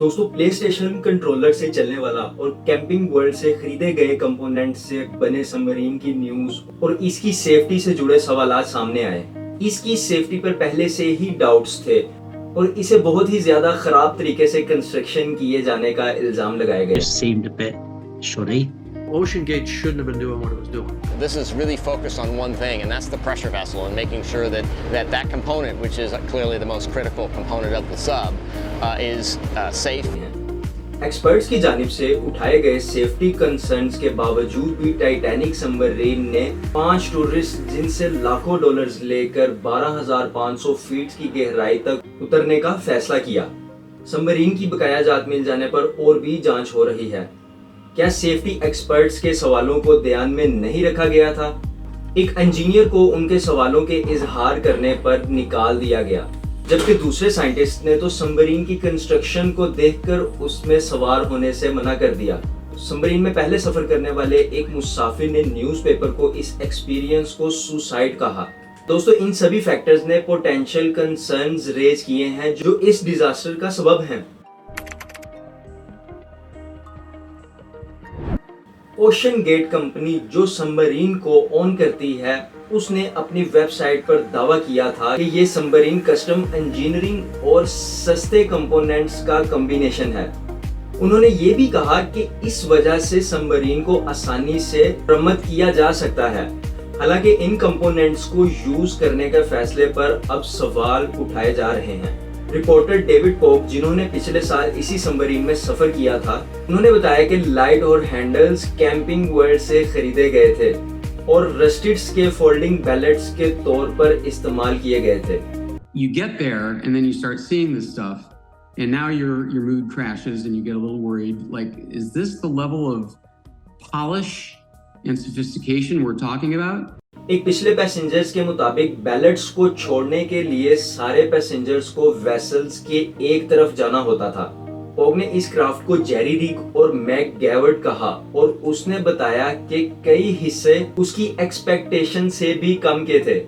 दोस्तों play station controller से चलने वाला और कैंपिंग वर्ल्ड से खरीदे गए कंपोनेंट से बने सबमरीन की न्यूज और इसकी सेफ्टी से जुड़े सवालात सामने आए। इसकी सेफ्टी पर पहले से ही डाउट्स थे और इसे बहुत ही ज्यादा खराब तरीके से कंस्ट्रक्शन किए जाने का इल्जाम लगाया गया। Just seemed a bit shoddy. OceanGate shouldn't have been doing what it was doing. This is really focused on one thing, and that's the pressure vessel, and making sure that component, which is clearly the most critical component of the sub, is safe. Experts की जानिब से उठाए गए safety concerns के बावजूद भी Titanic submarine ने 5 tourist जिनसे लाखों डॉलर्स लेकर 12,500 फीट की गहराई तक उतरने का फैसला किया। सबमरीन की बकाया जात मिल जाने पर और भी जांच हो रही है। क्या सेफ्टी एक्सपर्ट्स के सवालों को ध्यान में नहीं रखा गया था? एक इंजीनियर को उनके सवालों के इजहार करने पर निकाल दिया गया, जबकि दूसरे साइंटिस्ट ने तो सबमरीन की कंस्ट्रक्शन को देखकर उसमें सवार होने से मना कर दिया। सबमरीन में पहले सफर करने वाले एक मुसाफिर ने न्यूज़पेपर को इस एक्सपीरियंस को सुसाइड कहा। दोस्तों इन सभी फैक्टर्स ने पोटेंशियल कंसर्न्स रेज किए हैं जो इस डिजास्टर का सबब हैं। ओशन गेट कंपनी जो सबमरीन को ओन करती है, उसने अपनी वेबसाइट पर दावा किया था कि ये सबमरीन कस्टम इंजीनियरिंग और सस्ते कंपोनेंट्स का कॉम्बिनेशन है। उन्होंने ये भी कहा कि इस वजह से सबमरीन को आसानी से मरम्मत किया जा सकता है। हालांकि इन कंपोनेंट्स को यूज करने के फैसले पर अब सवाल उठाए जा रहे हैं। रिपोर्टर डेविड पॉक, जिन्होंने पिछले साल इसी सबमरीन में सफर किया था, उन्होंने बताया कि लाइट और हैंडल्स कैंपिंग वर्ल्ड से खरीदे गए थे और रस्टिड्स के फोल्डिंग बैलेट्स के तौर पर इस्तेमाल किए गए थे। You get there and then you start seeing this stuff and now your mood crashes and you get a little worried, like, is this the level of polish and sophistication we're talking about? एक पिछले passengers के मुताबिक ballets को छोड़ने के लिए सारे passengers को वेसल्स के एक तरफ जाना होता था। पॉग ने इस क्राफ्ट को जेरी रिक और मैक गैवर्ड कहा और उसने बताया कि कई हिस्से उसकी एक्सपेक्टेशन से भी कम के थे,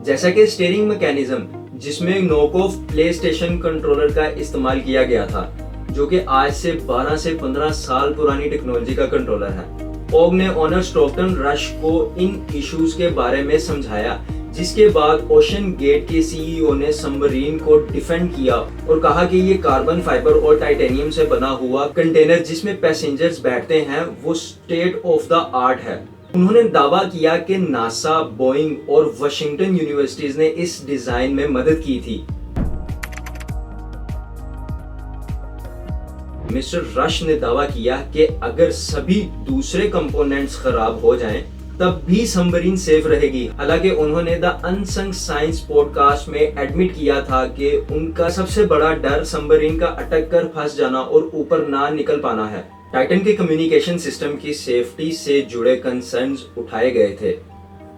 जैसा कि स्टीयरिंग मैकेनिज्म, जिसमें knock off play station controller का इस्तेमाल किया गया था, जो कि आज से 12 से 15 साल पुरानी टेक्नोलॉजी का कंट्रोलर है। पॉग ने ओनर स्टॉकटन रश को इन इश्यूज के बारे में समझाया, जिसके बाद ओशन गेट के सीईओ ने सबमरीन को डिफेंड किया और कहा कि ये कार्बन फाइबर और टाइटेनियम से बना हुआ कंटेनर जिसमें पैसेंजर्स बैठते हैं वो स्टेट ऑफ द आर्ट है। उन्होंने दावा किया कि नासा, बोइंग और वाशिंगटन यूनिवर्सिटीज ने इस डिजाइन में मदद की थी। मिस्टर रश ने दावा किया कि अगर सभी दूसरे कंपोनेंट्स खराब हो जाएं, तब भी सबमरीन सेफ रहेगी। हालांकि उन्होंने द अनसंग साइंस पॉडकास्ट में एडमिट किया था कि उनका सबसे बड़ा डर सबमरीन का अटक कर फंस जाना और ऊपर ना निकल पाना है। टाइटन के कम्युनिकेशन सिस्टम की सेफ्टी से जुड़े कंसर्न्स उठाए गए थे।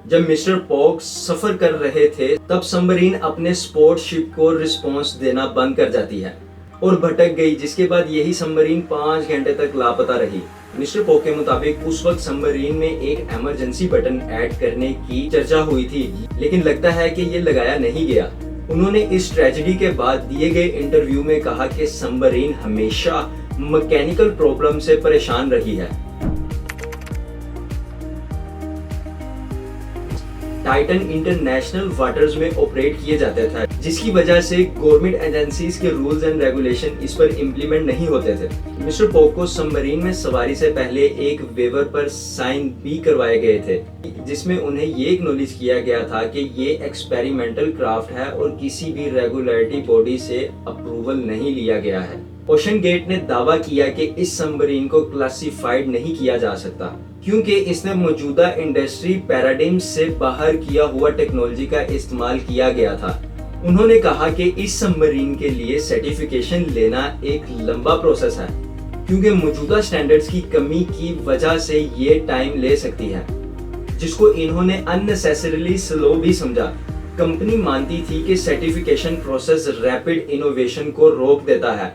जब मिस्टर पॉग सफर कर रहे थे, तब सबमरीन अपने स्पोर्ट शिप को रिस्पॉन्स देना बंद कर जाती है और भटक गई, जिसके बाद यही सबमरीन 5 घंटे तक लापता रही। मिस्टर पॉक के मुताबिक उस वक्त सबमरीन में एक इमरजेंसी बटन ऐड करने की चर्चा हुई थी, लेकिन लगता है कि ये लगाया नहीं गया। उन्होंने इस ट्रेजेडी के बाद दिए गए इंटरव्यू में कहा कि सबमरीन हमेशा मैकेनिकल प्रॉब्लम से परेशान रही है। टाइटन इंटरनेशनल वाटर्स में ऑपरेट किए जाते थे, जिसकी वजह से गवर्नमेंट एजेंसीज के रूल्स एंड रेगुलेशन इस पर इम्प्लीमेंट नहीं होते थे। मिस्टर पॉक को सबमरीन में सवारी से पहले एक वेवर पर साइन भी करवाए गए थे, जिसमें उन्हें ये एक्नॉलेज किया गया था कि ये एक्सपेरिमेंटल क्राफ्ट है और किसी भी रेगुलेटरी बॉडी से अप्रूवल नहीं लिया गया है। ओशन गेट ने दावा किया कि इस सबमरीन को क्लासिफाइड नहीं किया जा सकता क्योंकि इसने मौजूदा इंडस्ट्री पैराडिग्म से बाहर किया हुआ टेक्नोलॉजी का इस्तेमाल किया गया था। उन्होंने कहा कि इस सबमरीन के लिए सर्टिफिकेशन लेना एक लंबा प्रोसेस है क्योंकि मौजूदा स्टैंडर्ड्स की कमी की वजह से ये टाइम ले सकती है, जिसको इन्होंने अननेसेसरीली स्लो भी समझा। कंपनी मानती थी कि सर्टिफिकेशन प्रोसेस रैपिड इनोवेशन को रोक देता है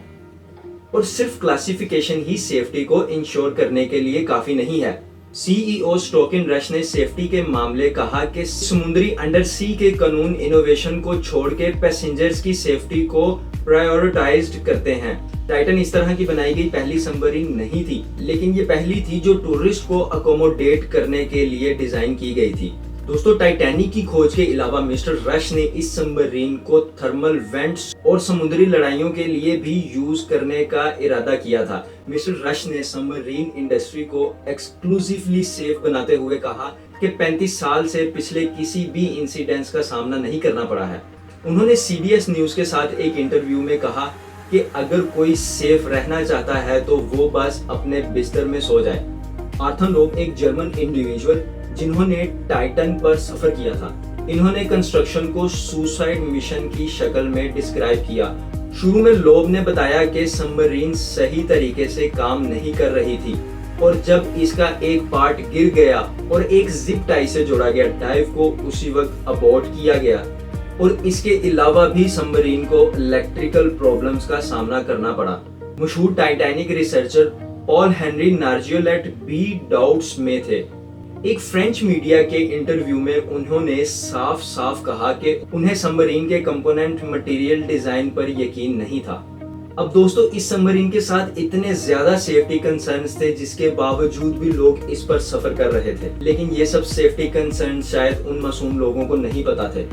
और सिर्फ क्लासिफिकेशन ही सेफ्टी को इंश्योर करने के लिए काफी नहीं है। सीईओ स्टॉकिन रश ने सेफ्टी के मामले कहा कि समुद्री अंडर सी के कानून इनोवेशन को छोड़ के पैसेंजर्स की सेफ्टी को प्रायोरिटाइज्ड करते हैं टाइटन इस तरह की बनाई गई पहली सबमरीन नहीं थी, लेकिन ये पहली थी जो टूरिस्ट को अकोमोडेट करने के लिए डिजाइन की गई थी। दोस्तों, टाइटैनिक की खोज के अलावा मिस्टर रश ने इस सबमरीन को थर्मल वेंट्स और समुद्री लड़ाइयों के लिए भी यूज करने का इरादा किया था। मिस्टर रश ने सबमरीन इंडस्ट्री को एक्सक्लूसिवली सेफ बनाते हुए कहा कि 35 साल से पिछले किसी भी इंसिडेंट्स का सामना नहीं करना पड़ा है। उन्होंने CBS न्यूज के साथ एक इंटरव्यू में कहा कि अगर कोई सेफ रहना चाहता है तो वो बस अपने बिस्तर में सो जाए। आर्थर लोब एक जर्मन इंडिविजुअल जिन्होंने टाइटन पर सफर किया था, इन्होंने कंस्ट्रक्शन को सुसाइड मिशन की शक्ल में डिस्क्राइब किया। शुरू में लोब ने बताया कि सबमरीन सही तरीके से काम नहीं कर रही थी और जब इसका एक पार्ट गिर गया और एक जिप टाई से जोड़ा गया डाइव को उसी वक्त अबॉर्ट किया गया और इसके अलावा भी सबमरीन को इलेक्ट्रिकल प्रॉब्लम्स का सामना करना पड़ा। मशहूर टाइटैनिक रिसर्चर पॉल हेनरी नार्जियोलेट भी डाउट्स में थे। एक फ्रेंच मीडिया के इंटरव्यू में उन्होंने साफ साफ कहा कि उन्हें सबमरीन के कंपोनेंट मटेरियल डिजाइन पर यकीन नहीं था। अब दोस्तों, इस सबमरीन के साथ इतने ज्यादा सेफ्टी कंसर्न्स थे जिसके बावजूद भी लोग इस पर सफर कर रहे थे, लेकिन ये सब सेफ्टी कंसर्न शायद उन मासूम लोगों को नहीं पता थे।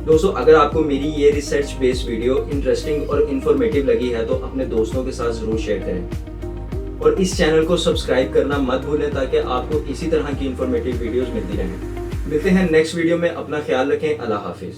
दोस्तों, अगर आपको मेरी ये रिसर्च बेस्ड वीडियो इंटरेस्टिंग और इन्फॉर्मेटिव लगी है तो अपने दोस्तों के साथ जरूर शेयर करें और इस चैनल को सब्सक्राइब करना मत भूलें ताकि आपको इसी तरह की इन्फॉर्मेटिव वीडियोस मिलती रहें। मिलते हैं नेक्स्ट वीडियो में। अपना ख्याल रखें। अल्लाह हाफिज।